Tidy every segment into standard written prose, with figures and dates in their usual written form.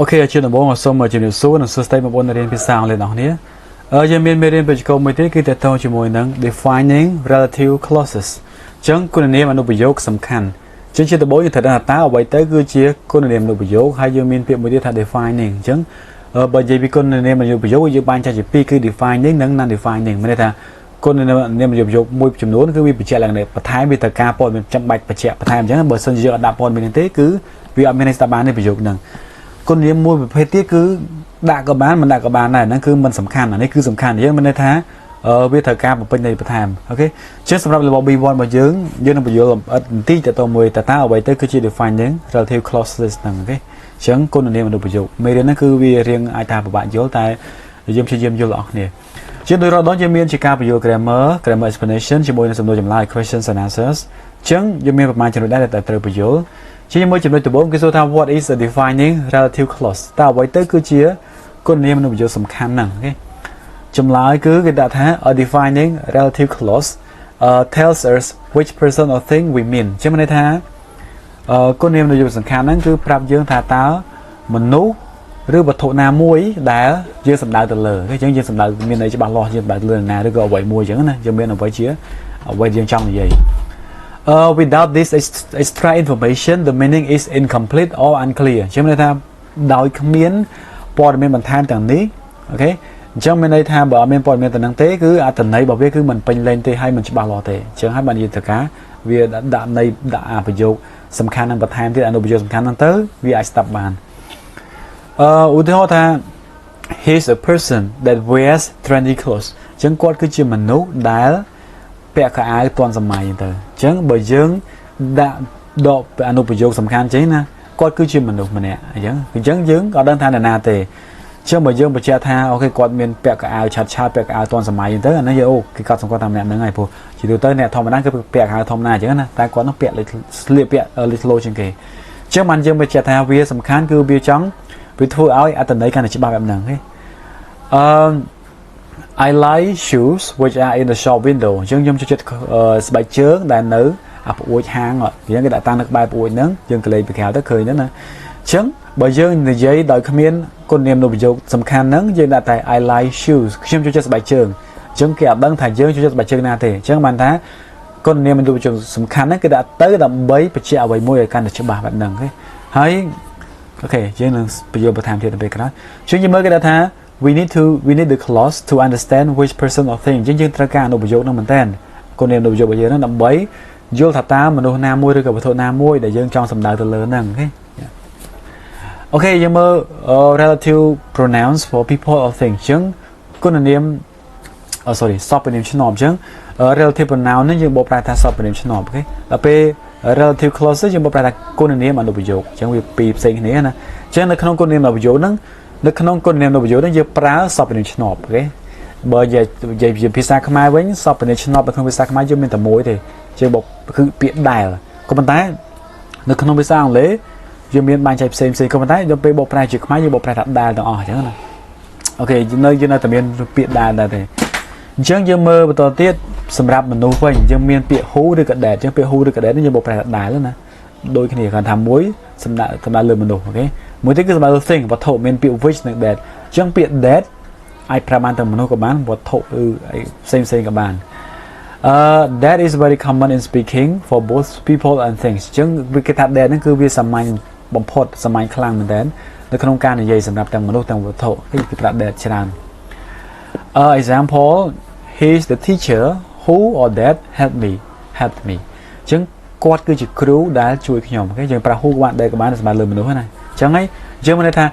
Okay, trên đồng bộ xong mà trên điều số là số stay mà bốn là đến phía sau lên đó nhé. Ở trên miền miền bên câu mấy thế kia tại tao chỉ mồi nắng defining relative clauses. Chẳng con này mà nó bị dốc sầm khăn. Chẳng trên đồng bộ như thật là ta ở vậy tới cứ chia con này nó bị dốc hay trên miền miền mới đi thay defining chẳng. Bởi vì con này mà bị dốc như ban cha chỉ pi cứ defining nắng nan defining mới ta con này mà bị dốc môi chấm nốt cứ bị chạy lại này bắt thái bị tất cả bọn mình chăm bạch bắt chạy bắt thái chẳng bởi sân giờ đạp bọn mình thế cứ vì ở bên này này bị dốc nắng con niệm môi về tiết cứ đã có bán mình đã có bán này nó cứ mình sầm khăn này cứ sầm khăn thế mình đây thá biết thời ca một bên này tham ok chứ sầmรับlà bị bòn mà dướng dướng nó bị dướng tí tại tàu mười tại ta ở vậy tới cứ chỉ define đến relative clauses này ok chẳng con niệm mình được bị dướng mấy đứa nó cứ vì riêng ai tham của bạn dướng tại dướng chơi dướng vô lọ nè chứ đôi đó chỉ miên chỉ ca bị dướng grammar explanation chỉ môi nó sầm đôi chấm lại questions and answers chẳng dướng miênประมาณ chấmได้แต่từ bị dướng chỉ mới chấm đôi từ bốn cái số tham what is a defining relative clause ta vậy tới cứ chia con niệm nó bị sầm khăn nè ok chấm lại cứ cái đặt ha a defining relative clause tells us which person or thing we mean chứ mình tha con niệm nó bị sầm khănហ្នឹងគឺប្រាប់យើងថាតើមនុស្សឬវត្ថុណាមួយដែលយើងសំដៅទៅលើអញ្ចឹងយើងសំដៅមានន័យច្បាស់លាស់យើងសំដៅទៅលើណាឬក៏អ្វីមួយអញ្ចឹងណាយើងមានអ្វីជាអ្វីយើងចង់និយាយwithout this extra information the meaning is incomplete or unclear chứ mìnhថាដោយគ្មានព័ត៌មានបន្ថែមទាំងនេះអូខេអញ្ចឹងមានន័យថាបើអត់មានព័ត៌មានទាំងហ្នឹងទេគឺអត្ថន័យរបស់វាគឺមិនពេញលេញទេហើយមិនច្បាស់លាស់ទេអញ្ចឹងហើយបាននិយាយទៅការវាដាក់ន័យដាក់អាប្រយោគសំខាន់នឹងបន្ថែមទៀតអនុប្រយោគសំខាន់ហ្នឹងទៅវាអាចស្ដាប់បានឧទាហរណ៍ថា he is a person that wears trendy clothes អញ្ចឹងគាត់គឺជាមនុស្សដែលពាក់ខោអាវទាន់សម័យទៅអញ្ចឹងបើយើងដាក់ដកអនុប្រយោគសំខាន់ចេះណាគាត់គឺជាមនុស្សម្នាក់អញ្ចឹងយើងអត់ដឹងថានរណាទេអញ្ចឹងបើយើងបញ្ជាក់ថាអូខេគាត់មានពាក់កៅអៅឆាត់ពាក់កៅអៅទាន់សម័យទៅអានេះយើងអូគេកត់សម្គាល់ថាម្នាក់ហ្នឹងហើយព្រោះជាទូទៅអ្នកធម្មតាគឺពាក់កៅអៅធម្មតាអញ្ចឹងណាតែគាត់នោះពាក់ស្លៀកពាក់លេចធ្លោជាងគេអញ្ចឹងបានយើងបញ្ជាក់ថាវាសំខាន់គឺវាចង់វាធ្វើឲ្យអត្ថន័យកាន់តែច្បាស់បែបហ្នឹងហ៎I like shoes which are in the shop window អញ្ចឹងខ្ញុំចូលចិត្តស្បែកជើងដែលនៅអាប្អួយហាងអញ្ចឹងគេដាក់តាំងនៅក្បែរប្អួយហ្នឹងយើងក៏លេងពីក្រៅទៅឃើញហ្នឹងណាអញ្ចឹងបើយើងនិយាយដោយគ្មានគុណនាមនៅប្រយោគសំខាន់ហ្នឹងយើងដាក់តែ I like shoes ខ្ញុំចូលចិត្តស្បែកជើងអញ្ចឹងគេអត់ដឹងថាយើងចូលចិត្តស្បែកជើងណាទេអញ្ចឹងបានថាគុណនាមនៅប្រយោគសំខាន់ហ្នឹងគេដាក់ទៅដើម្បីបញ្ជាក់អ្វីមួយឲ្យកាន់តែច្បាស់បែបហ្នឹងហើយអូខេយើងនឹងប្រយោគបន្ថែមទៀតទៅពេលក្រោយអញ្ចឹងយើងមើលគេដាក់ថាwe need the clause to understand which person or thing អញ្ចឹងយើងត្រូវការអនុប្រយោគហ្នឹងមែនតើគុណនាមអនុប្រយោគរបស់យើងហ្នឹងដើម្បីយល់ថាតើមនុស្សណាមួយឬក៏វត្ថុណាមួយដែលយើងចង់សំដៅទៅលើហ្នឹងអូខេយើងមើល relative pronouns for people or things អញ្ចឹងគុណនាមសព្វនាមឆ្នបអញ្ចឹង relative pronoun នេះយើងបកប្រែថាសព្វនាមឆ្នបអូខេដល់ពេល relative clause យើងបកប្រែថាគុណនាមអនុប្រយោគអញ្ចឹងវាពីរផ្សេងគ្នាណាអញ្ចឹងនៅក្នុងគុណនាមអនុប្រយោគហ្នឹងនៅក្នុងគុណនាមអនុប្រយោគហ្នឹងយើងប្រើសព្វនាមឆ្នបអូខេបើនិយាយភាសាខ្មែរវិញសព្វនាមឆ្នបនៅក្នុងភាសាខ្មែរយើងមានតែមួយទេជាបកគឺពាក្យដែលក៏ប៉ុន្តែនៅក្នុងភាសាអង់គ្លេសយើងមានបែងចែកផ្សេងក៏ប៉ុន្តែដល់ពេលបកប្រែជាខ្មែរយើងបកប្រែថាដែលទាំងអស់អញ្ចឹងណាអូខេយើងនៅតែមានពាក្យដែលដែរទេអញ្ចឹងយើងមើលបន្តទៀតសម្រាប់មនុស្សវិញយើងមានពាក្យ who ឬក៏ that អញ្ចឹងពាក្យ who ឬក៏ that នេះយើងបកប្រែថាដែលណាដូចគ្នាគាត់ថាមួយសម្ដៅលើមនុស្សអូខេមួយទៀតគឺសម្ដៅលើ thing វត្ថុមានពាក្យ which និង that អញ្ចឹងពាក្យ that អាចប្រើបានទៅមនុស្សក៏បានវត្ថុឬផ្សេងក៏បានthat is very common in speaking for both people and things អញ្ចឹងវាគេថា that ហ្នឹងគឺវាសាមញ្ញបំផុតសាមញ្ញខ្លាំងមែនទែននៅក្នុងការនិយាយសម្រាប់ទាំងមនុស្សទាំងវត្ថុគេប្រើ that ច្រើន example he is the teacher who or that helped me អញ្ចឹងគាត់គឺជាគ្រូដែលជួយខ្ញុំអូខេយើងប្រើ who បាន that ក៏បានសម្រាប់លើមនុស្សណាអញ្ចឹងហើយយើងមានន័យថា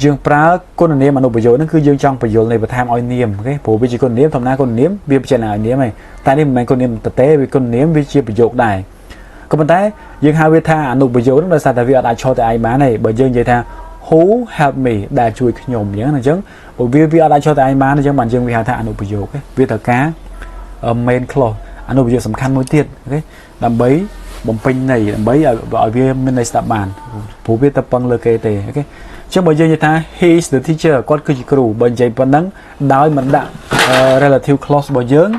យើងប្រើគុណនាមអនុប្រយោគហ្នឹងគឺយើងចង់បញ្យល់នៃបន្ថែមឲ្យនាមអូខេព្រោះវាជាគុណនាមធម្មតាគុណនាមវាបញ្ជាក់ឲ្យនាមហើយតែនេះមិនមែនគុណនាមទេវាគុណនាមវាជាប្រយោគដែរក៏ប៉ុន្តែយើងហៅវាថាអនុប្រយោគហ្នឹងដោយសារតែវាអត់អាចឈរតែឯងបានទេបើយើងនិយាយថា who help me ដែលជួយខ្ញុំអញ្ចឹងអញ្ចឹងព្រោះវាអត់អាចឈរតែឯងបានអញ្ចឹងបានយើងវាហៅថាអនុប្រយោគវាត្រូវការ main clause អនុប្រយោគសំខាន់មួយទៀតអូខេដើម្បីបំពេញន័យដើម្បីឲ្យវាមានន័យស្ដាប់បានព្រោះវាទៅពឹងលើគេទេអូខេចឹងបើយើងនិយាយថា he is the teacher គាត់គឺជាគ្រូបើនិយាយប៉ុណ្ណឹងដោយមិនដាក់ relative clause របស់យើង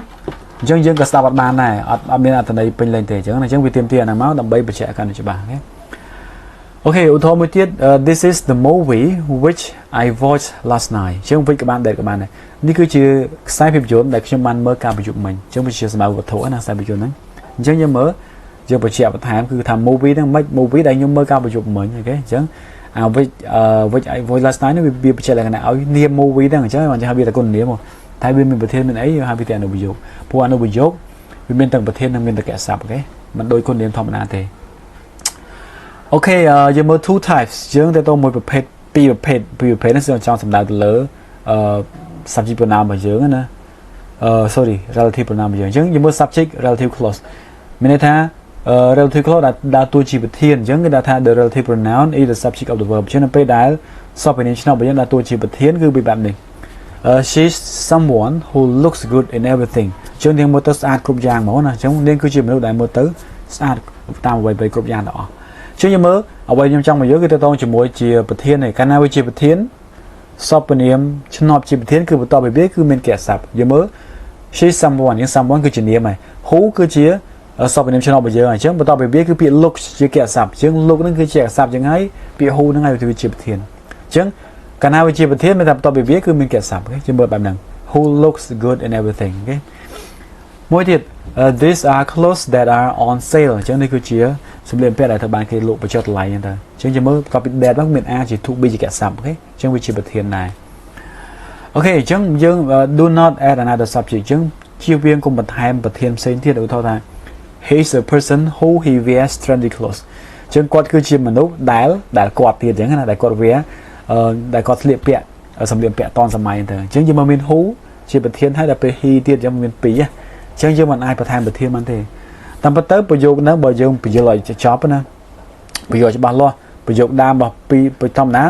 អញ្ចឹងយើងក៏ស្ដាប់អត់បានដែរអត់មានអត្ថន័យពេញលេញទេអញ្ចឹងវាទាមទារអាហ្នឹងមកដើម្បីបញ្ជាក់កាន់តែច្បាស់អូខេ អញ្ចឹងយើងមើល relative pronouns របស់ people or things អញ្ចឹងគុណនាមអនុប្រយោគហ្នឹងគឺវាសាមញ្ញបំផុតសាមញ្ញខ្លាំងមែនទែននៅក្នុងការនិយាយសម្រាប់ទាំងមនុស្សទាំងវត្ថុគេគេប្រើ that ច្រើន Okay ឧទាហរណ៍មួយទៀត this is the movie which I watched last night ចឹងវិញក៏បានដែរក៏បានដែរនេះគឺជាខ្សែភាពយន្តដែលខ្ញុំបានមើលការប្រយុទ្ធមិញចឹងវាជាសម្ដៅវត្ថុណាខ្សែភាពយន្តហ្នឹងអញ្ចឹងយើងមើលយើងបញ្ជាក់បន្ថែមគឺថា movie ហ្នឹងមិន movie ដែលខ្ញុំមើលការប្រយុទ្ធមិញអូខេអញ្ចឹងwhich I watched last night នេះវាបញ្ជាក់លក្ខណៈឲ្យនាម movie ហ្នឹងអញ្ចឹងបានហៅវាតែគុណនាមមកតែវាមានប្រធានមានអីហៅវាតែអនុប្រយោគព្រោះអនុប្រយោគវាមានទាំងប្រធាននិងមានទាំងកសព្ទអូខេមិនដូចគុណនាមធម្មតាទេអូខេយើងមើល two types យើងទៅមួយប្រភេទពីរប្រភេទហ្នឹងគឺចង់សម្ដៅទៅលើ subject pronoun របស់យើងណាsorry relative pronoun របស់យើងអញ្ចឹងយើងមើល subject relative clause មានន័យថា relative clause ដែលតួជាប្រធានអញ្ចឹងគេថា the relative pronoun is the subject of the verb អញ្ចឹងនៅពេលដែលសពនាមឆ្នោតរបស់យើងដែលតួជាប្រធានគឺវាបែបនេះshe's someone who looks good in everything អញ្ចឹងនាងមើលទៅស្អាតគ្រប់យ៉ាងហ្មងណាអញ្ចឹងនាងគឺជាមនុស្សដែលមើលទៅស្អាតតាមអ្វីៗគ្រប់យ៉ាងទាំងអស់អញ្ចឹងយើងមើលអ្វីខ្ញុំចង់មកយកគឺទៅតងជាមួយជាប្រធានឯកាលណាវាជាប្រធានសពនាមឆ្នោតជាប្រធានគឺបន្តពីវាគឺមានកសព្ទយើងមើល she's someone យើង someone គឺជានាមហើយ who គឺជាសពនាមឆ្នោតរបស់យើងអញ្ចឹងបន្តពីវាគឺពាក្យ look ជាកសព្ទអញ្ចឹង look ហ្នឹងគឺជាកសព្ទអញ្ចឹងហើយពាក្យ who ហ្នឹងហើយវាជាប្រធានអញ្ចឹងកាលណាវាជាប្រធានមានតែបន្តពីវាគឺមានកសព្ទអូខេយើងមើលបែបហ្នឹង who looks good in everything អូខេមួយទៀត these are clothes that are on sale អញ្ចឹងនេះគឺជាសម្លៀកបំពាក់ដែលត្រូវបានគេលក់បញ្ចុះតម្លៃហ្នឹងទៅអញ្ចឹងយើងមើល copy that ហ្នឹងមាន a ជា to be ជាកសព្ទអូខេអញ្ចឹងវាជាប្រធានដែរអូខេអញ្ចឹងយើង do not add another subject អញ្ចឹងជៀសវាងកុំបន្ថែមប្រធានផ្សេងទៀតឧទាហរណ៍ថា he is a person who he wears trendy clothes អញ្ចឹងគាត់គឺជាមនុស្សដែលគាត់ទៀតអញ្ចឹងណាដែលគាត់ wear ដែលគាត់ស្លៀកពាក់សម្លៀកបំពាក់តនសម័យទៅអញ្ចឹងយើងមកមាន who ជាប្រធានហើយដល់ពេល he ទៀតយើងមាន2អញ្ចឹងយើងមិនអាចបន្ថែមប្រធានបានទេតាមពិតទៅប្រយោគហ្នឹងបើយើងបញ្យល់ឲ្យចប់ណាប្រយោគច្បាស់លាស់ប្រយោគដើមរបស់ពីធម្មតា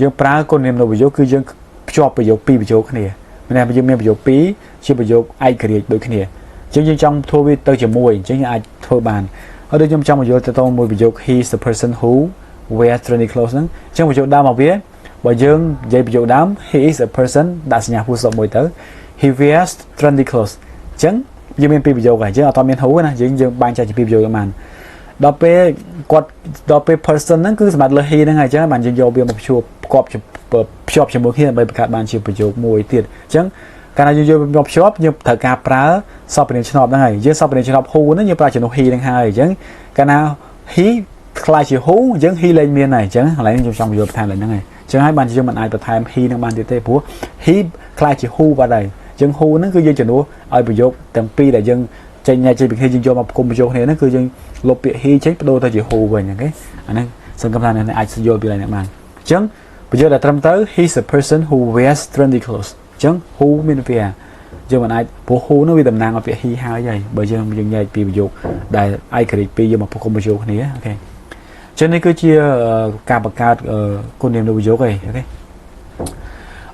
យើងប្រើគុណនាមនៅប្រយោគគឺយើងភ្ជាប់ប្រយោគ2ប្រយោគគ្នាមានន័យថាយើងមានប្រយោគ2ជាប្រយោគឯករាជ្យដូចគ្នាអញ្ចឹងយើងចង់ធ្វើវាទៅជាមួយអញ្ចឹងយើងអាចធ្វើបានហើយដូចខ្ញុំចង់បញ្យល់ទៅតមួយប្រយោគ he is the person who wears trendy clothes ហ្នឹងអញ្ចឹងប្រយោគដើមរបស់វាបើយើងនិយាយប្រយោគដើម he is a person ដាក់សញ្ញា full stop មួយទៅ he wears trendy clothes អញ្ចឹងយើងមានពីរប្រយោគហើយអញ្ចឹងអត់មាន who ណាយើងបែងចែកជាពីរប្រយោគបានដល់ពេលគាត់ដល់ពេល person ហ្នឹងគឺសម្រាប់លើ he ហ្នឹងហើយអញ្ចឹងបានយើងយកវាមកភ្ជាប់ជាមួយគ្នាដើម្បីបង្កើតបានជាប្រយោគមួយទៀតអញ្ចឹងកាលណាយើងយកមកភ្ជាប់យើងត្រូវការប្រើសព្វនាមឆ្នោតហ្នឹងហើយយើងសព្វនាមឆ្នោត who ហ្នឹងយើងប្រើជំនួស he ហ្នឹងហើយអញ្ចឹងកាលណា he ខ្លាចជា who អញ្ចឹង he លែងមានហើយអញ្ចឹងកន្លែងខ្ញុំចង់បញ្យល់បន្ថែមឡើងហ្នឹងហើយអញ្ចឹងហើយបានយើងមិនអាចបន្ថែម he នឹងបានទៀតទេព្រោះ he ខ្លាចជា who បាត់ហើយអញ្ចឹង who ហ្នឹងគឺយើងជំនួសឲ្យប្រយោគទាំងពីរដែលយើងចេញពីគ្នាយើងយកមកគុំប្រយោគគ្នាហ្នឹងគឺយើងលុបពាក្យ he ចេញបដូរទៅជា who វិញអូខេអាហ្នឹងសង្ឃឹមថាអ្នកអាចយល់ពីឡើងនេះបានអញ្ចឹងប្រយោគដែលត្រឹមត្រូវ he's a person who wears trendy clothes អញ្ចឹង who មានវាយើងមិនអាចព្រោះ who នោះវាតំណាងឲ្យពាក្យ he ហើយបើយើងញែកពីប្រយោគដែលឯករាជ្យពីរយកមកគុំប្រយោគគ្នាអូខេចឹងនេះគឺជាការបង្កើតគុណនាមនៅប្រយោគឯង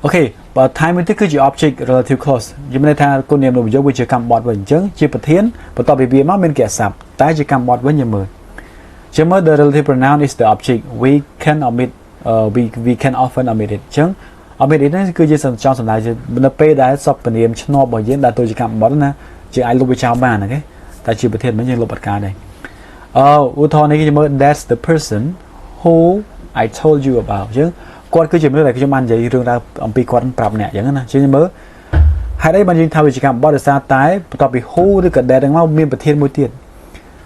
អូខេបើ time នេះគឺជា object relative clause យើងមានន័យថាគុណនាមនៅប្រយោគវាជាកម្មបត្តិវិញអញ្ចឹងជាប្រធានបន្ទាប់ពីវាមកមានកសព្ទតែជាកម្មបត្តិវិញយើងមើល the relative pronoun is the object we can omit we can often omit it អញ្ចឹង omit it នេះគឺជាចង់សម្ដៅជានៅពេលដែលសព្វនាមឆ្នោតរបស់យើងដែលទៅជាកម្មបត្តិណាជាអាចលុបវាចោលបានអូខេតែជាប្រធានមិនយើងលុបអត់កើតដែរឧទាហរណ៍នេះគេមើល that's the person who I told you about អញ្ចឹងគាត់គឺជាមនុស្សដែលខ្ញុំបាននិយាយរឿងរ៉ាវអំពីគាត់ប្រាប់អ្នកអញ្ចឹងណាអញ្ចឹងមើលហេតុអីបានយើងថាវាជាកម្មបត្តិដោយសារតែបន្ទាប់ពី who ឬក៏ that ហ្នឹងមកមានប្រធានមួយទៀត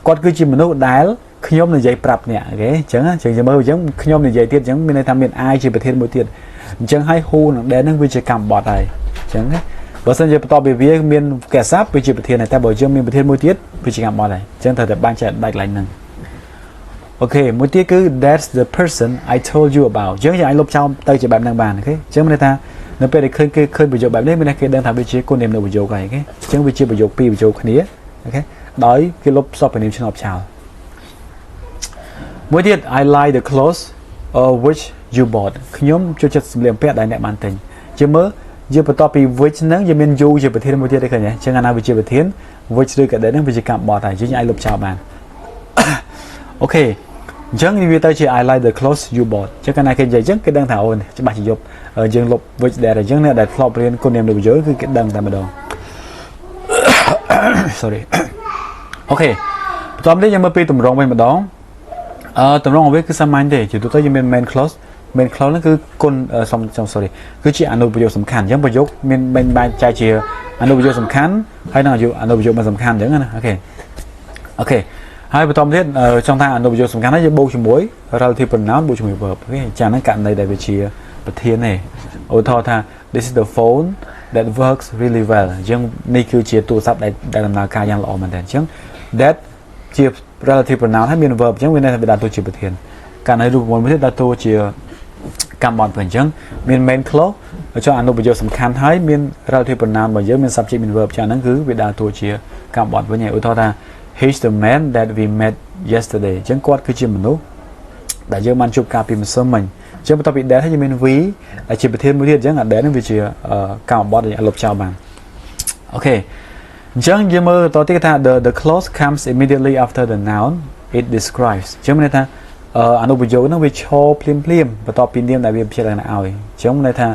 គាត់គឺជាមនុស្សដែលខ្ញុំនិយាយប្រាប់អ្នកអូខេអញ្ចឹងយើងមើលអញ្ចឹងខ្ញុំនិយាយទៀតអញ្ចឹងមានន័យថាមាន I ជាប្រធានមួយទៀតអញ្ចឹងហើយ who និង that ហ្នឹងវាជាកម្មបត្តិហើយអញ្ចឹងបើសិនជាបន្ទាប់ពីវាមានកសព្ទវាជាប្រធានតែបើយើងមានប្រធានមួយទៀតវាជាកម្មបត្តិហើយអញ្ចឹងត្រូវតែបែងចែកដាច់ឡើងហ្នឹងអូខេមួយទៀតគឺ that's the person I told you about អញ្ចឹងយើងអាចលុបចោលទៅជាបែបហ្នឹងបានអូខេអញ្ចឹងមានន័យថានៅពេលដែលឃើញប្រយោគបែបនេះមានន័យគេដឹងថាវាជាគុណនាមនៅប្រយោគហើយអូខេអញ្ចឹងវាជាប្រយោគពីរប្រយោគគ្នាអូខេដោយគេលុបសព្វនាមឆ្នោតចោលមួយទៀត I like the clothes which you bought ខ្ញុំចូលចិត្តសម្លៀកបំពាក់ដែលអ្នកបានទិញជាមើលយើងបន្ទាប់ពី which ហ្នឹងយើងមាន you ជាប្រធានមួយទៀតទេឃើញទេអញ្ចឹងអាណាវាជាប្រធាន which ឬក៏ that ហ្នឹងវាជាកម្មបត្តិហើយយើងអាចលុបចោលបានអូខេអញ្ចឹងវាទៅជា I like the clothes you bought អញ្ចឹងកាលណាគេនិយាយអញ្ចឹងគេដឹងថាអូច្បាស់ជាយប់យើងលុប which that អញ្ចឹងអ្នកដែលធ្លាប់រៀនគុណនាមនៅប្រយោគគឺគេដឹងតែម្ដង sorry អូខេបន្ទាប់នេះយើងមើលពីតម្រងវិញម្ដង tầm rong với cái sao mai để chỉ tụi tôi dùng main clause nó cứ con xong sorry cứ chỉ anh bây giờ sầm khăn giống bây giờ mình bài trai chia anh bây giờ sầm khăn hay là dù anh bây giờ mà sầm khăn giống này ok hai bữa tóm thiết trong thang anh bây giờ sầm khăn nóจะbầu chùm muối relative pronoun bầu chùm muối verb cái chàng nó cạn này đại về chia bậc thiên này ô thọ tha this is the phone that works really well ចឹងនេះគឺជាទូរស័ព្ទដែលដំណើរការយ៉ាងល្អមែនទែនអញ្ចឹង that ជា relative pronoun ហើយមាន verb អញ្ចឹងវានៅតែដាក់តួជាប្រធានកាលនៅរូបមន្តមួយទៀតដាក់តួជាកម្មបត្តិវិញអញ្ចឹងមាន main clause ចុះអនុប្រយោគសំខាន់ហើយមាន relative pronoun របស់យើងមាន subject មាន verb ចឹងហ្នឹងគឺវាដាក់តួជាកម្មបត្តិវិញហើយឧទាហរណ៍ថា he's the man that we met yesterday អញ្ចឹងគាត់គឺជាមនុស្សដែលយើងបានជួបកាលពីម្សិលមិញអញ្ចឹងបន្ទាប់ពី that ហើយយើងមាន we ដែលជាប្រធានមួយទៀតអញ្ចឹងអា that ហ្នឹងវាជាកម្មបត្តិដែលលុបចោលបានអូខេអញ្ចឹងយើងមើលតទៅទៀតថា the clause comes immediately after the noun it describes អញ្ចឹងមានន័យថាអនុប្រយោគហ្នឹងវាឈរភ្លាមបន្ទាប់ពីនាមដែលវាជាលក្ខណៈឲ្យអញ្ចឹងន័យថា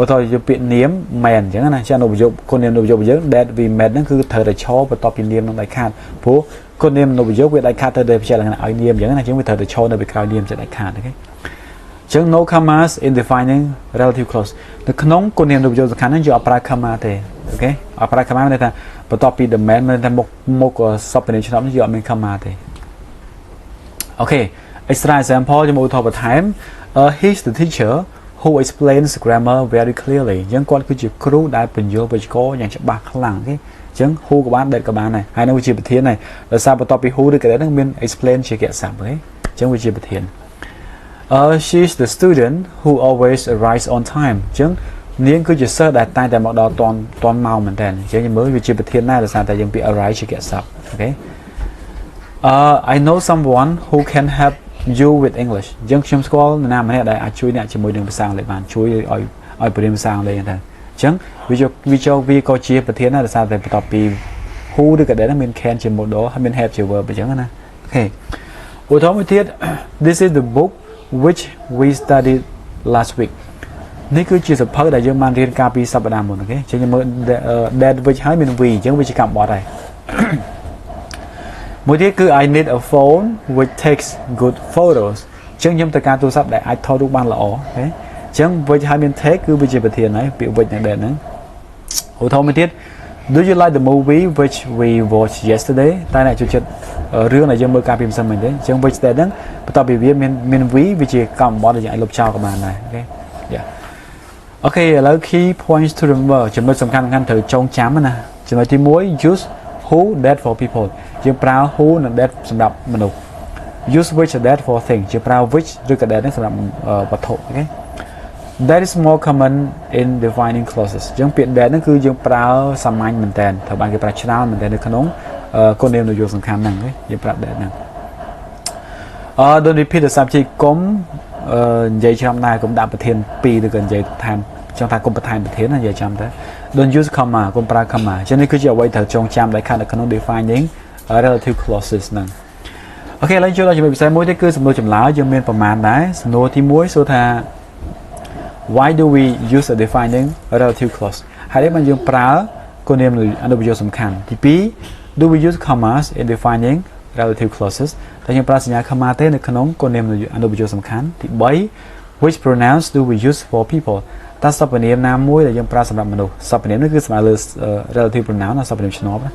ឧទាហរណ៍យកពាក្យនាម man អញ្ចឹងណាចាអនុប្រយោគគុណនាមអនុប្រយោគយើង that we met ហ្នឹងគឺត្រូវតែឈរបន្ទាប់ពីនាមនឹងដាច់ខាតព្រោះគុណនាមអនុប្រយោគវាដាច់ខាតទៅតែជាលក្ខណៈឲ្យនាមអញ្ចឹងណាអញ្ចឹងវាត្រូវតែឈរនៅពីក្រោយនាមជាដាច់ខាតអូខេអញ្ចឹង no commas in defining relative clause នៅក្នុងគុណនាមអនុប្រយោគសំខាន់ហ្នឹងយើងអត់ប្រើ comma ទេអូខេអត់ប្រើ comma ន័យថាបន្ទាប់ពី the man មានតែមុខសពនាមឆ្នាំនេះយើងអត់មាន comma ទេអូខេ extra example ជាមួយឧទាហរណ៍បន្ថែមhe's the teacher who explains grammar very clearly អញ្ចឹងគាត់គឺជាគ្រូដែលបញ្យល់វេយ្យាករណ៍យ៉ាងច្បាស់ខ្លាំងទេអញ្ចឹង who ក៏បាន that ក៏បានដែរហើយនឹងវាជាប្រធានដែរដោយសារបន្ទាប់ពី who ឬក៏ that ហ្នឹងមាន explain ជាកិច្ចសព្ទអូខេអញ្ចឹងវាជាប្រធានshe's the student who always arrives on time អញ្ចឹងនាងគឺជាសិស្សដែលតែងតែមកដល់តាន់ម៉ោងមែនតើអញ្ចឹងយើងមើលវាជាប្រធានដែរដោយសារតែយើងពី arrive ជាកិច្ចសព្ទអូខេI know someone who can help you with English អញ្ចឹងខ្ញុំស្គាល់នរណាម្នាក់ដែលអាចជួយអ្នកជាមួយនឹងភាសាអង់គ្លេសបានជួយឲ្យបរិញ្ញាភាសាអង់គ្លេសហ្នឹងអញ្ចឹងវាក៏ជាប្រធានដែរដោយសារតែបន្ទាប់ពី who ឬក៏ that មាន can ជា modal ហើយមាន have ជា verb អញ្ចឹងណាអូខេឧទាហរណ៍មួយទៀត this is the book which we studied last week នេះគឺជាសៀវភៅដែលយើងបានរៀនកាលពីសប្តាហ៍មុនអូខេអញ្ចឹងយើងមើល that which ហើយមាន we អញ្ចឹងវាជាកម្មបត្តិហើយមួយទៀតគឺ I need a phone which takes good photos អញ្ចឹងខ្ញុំត្រូវការទូរស័ព្ទដែលអាចថតរូបបានល្អអូខេអញ្ចឹង which ហើយមាន take គឺវាជាប្រធានហើយពាក្យ which នៅដែលហ្នឹងឧទាហរណ៍មួយទៀត Do you like the movie which we watched yesterday តើអ្នកចូលចិត្តរឿងដែលយើងមើលកាលពីម្សិលមិញទេអញ្ចឹង which ដែលហ្នឹងបន្ទាប់ពីវាមាន we វាជាកម្មបត្តិដែលយើងអាចលុបចោលក៏បានដែរអូខេអូខេឥឡូវ key points to remember ចំណុចសំខាន់ត្រូវចងចាំណាចំណុចទី1 use who that for people យើងប្រើ who និង that សម្រាប់មនុស្ស use which and that for thing ជាប្រើ which ឬក៏ that ហ្នឹងសម្រាប់វត្ថុអូខេ that is more common in defining clauses អញ្ចឹងពាក្យ that ហ្នឹងគឺយើងប្រើសាមញ្ញមែនតើត្រូវបានគេប្រើច្រើនមែនតើនៅក្នុងគុណនាមនយោបាយសំខាន់ហ្នឹងយើងប្រើ that ហ្នឹង don't repeat the subject កុំនិយាយច្រើនដែរកុំដាក់ប្រធាន2ឬក៏និយាយថែមចង់ថាកុំបន្ថែមប្រធានណានិយាយចាំទៅ don't use comma កុំប្រើ comma អញ្ចឹងនេះគឺជាអ្វីត្រូវចងចាំដែលខាងនៅក្នុង defining relative clauses ហ្នឹងអូខេឥឡូវចូលដល់ចំណុចពិសេសមួយទៀតគឺសំណួរចម្លើយយើងមានប្រមាណដែរសំណួរទី1សួរថា why do we use a defining relative clause ហើយបានយើងប្រើគុណនាមអនុប្រយោគសំខាន់ទី2 do we use commas in defining relative clauses តែយើងប្រើសញ្ញា comma ទេនៅក្នុងគុណនាមអនុប្រយោគសំខាន់ទី3 which pronouns do we use for people តើសព្វនាមណាមួយដែលយើងប្រើសម្រាប់មនុស្សសព្វនាមនេះគឺសំដៅលើ relative pronoun សព្វនាមឆ្នប់ណា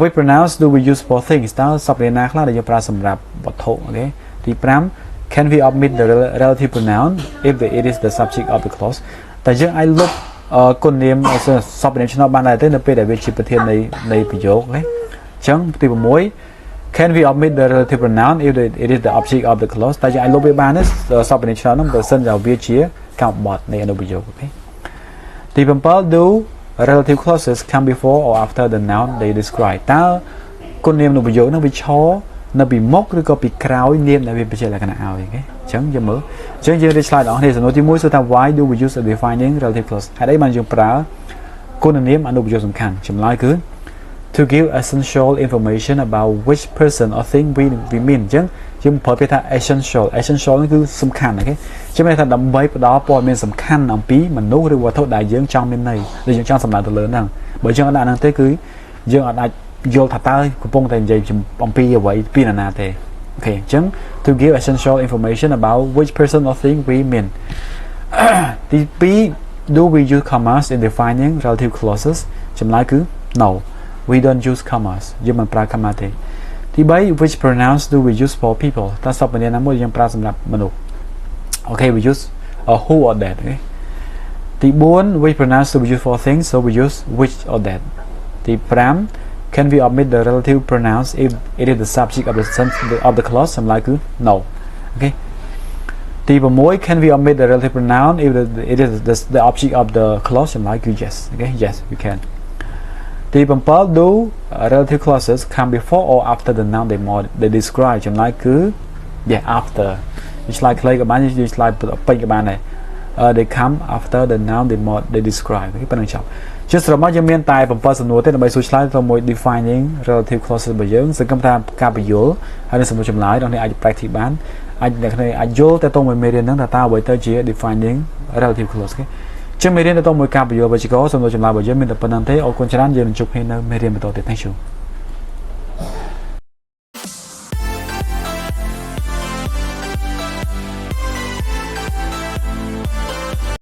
which pronouns do we use for things តើសព្វនាមណាខ្លះដែលយើងប្រើសម្រាប់វត្ថុអូខេទី5 can we omit the relative pronoun if it is the subject of the clause តែយើងអាចលុបគុណនាមសព្វនាមឆ្នប់បានដែរទេនៅពេលដែលវាជាប្រធាននៃប្រយោគអូខេអញ្ចឹងទី6 can we omit the relative pronoun if it is the object of the clause តែយើងអាចលុបវាបានទេសព្វនាមឆ្នប់ហ្នឹងបើសិនជាវាជាកម្មបត្តិនៃអនុប្រយោគអូខេទី7 do relative clauses come before or after the noun they describe តើគុណនាមអនុប្រយោគហ្នឹងវាឈរនៅពីមុខឬក៏ពីក្រោយនាមដែលវាជាលក្ខណៈឲ្យអូខេអញ្ចឹងយើងមើលអញ្ចឹងយើងរៀនឆ្លើយដល់អ្នកសំណួរទី1សួរថា why do we use a defining relative clause ហេតុអីបានយើងប្រើគុណនាមអនុប្រយោគសំខាន់ចម្លើយគឺ to give essential information about which person or thing we mean អញ្ចឹងយើងប្រើពាក្យថា essential ហ្នឹងគឺសំខាន់អូខេជាមានថាដើម្បីផ្ដល់ព័ត៌មានសំខាន់អំពីមនុស្សឬវត្ថុដែលយើងចង់មានន័យដែលយើងចង់សម្ដៅទៅលើហ្នឹងបើយើងអត់ដាក់ហ្នឹងទេគឺយើងអាចយល់ថាតើកំពុងតែនិយាយអំពីអ្វីពីណាទេ Okay ចឹង to give essential information about which person or thing we mean ទី2 do we use commas in defining relative clauses ចម្លើយគឺ no we don't use commas យើងមិនប្រើ comma ទេទី3 which pronouns do we use for people តើសព្វនាមណាមួយយើងប្រើសម្រាប់មនុស្ស Okay we use who or that okay ទី4 which pronouns do we use for things so we use which or that ទី5 can we omit the relative pronouns if it is the subject of the clause ចម្លើយគឺ no okay ទី6 can we omit the relative pronoun if it is the object of the clause ចម្លើយគឺ yes okay yes we can ទី7 do relative clauses come before or after the noun they describe ចម្លើយគឺ yeah after ឆ្លើយខ្លីក៏បានឆ្លើយពេញក៏បានដែរthey come after the noun they describe ប៉ុណ្្នឹងចប់ជាសរុបមកយើងមានតែ7សំណួរទេដើម្បីសួរឆ្លើយទៅមួយ defining relative clauses របស់យើងសង្ឃឹមថាការបញ្យល់ហើយនឹងសំណួរចម្លើយដល់នេះអាច practice បានអាចអ្នកគ្នាអាចយល់ទៅទៅមួយមេរៀនហ្នឹងថាតើអ្វីទៅជា defining relative clause គេជាមេរៀនទៅទៅមួយការបញ្យល់វិជ្ជាសំណួរចម្លើយរបស់យើងមានតែប៉ុណ្្នឹងទេអរគុណច្រើនយើងនឹងជួបគ្នានៅមេរៀនបន្តទៀត Thank you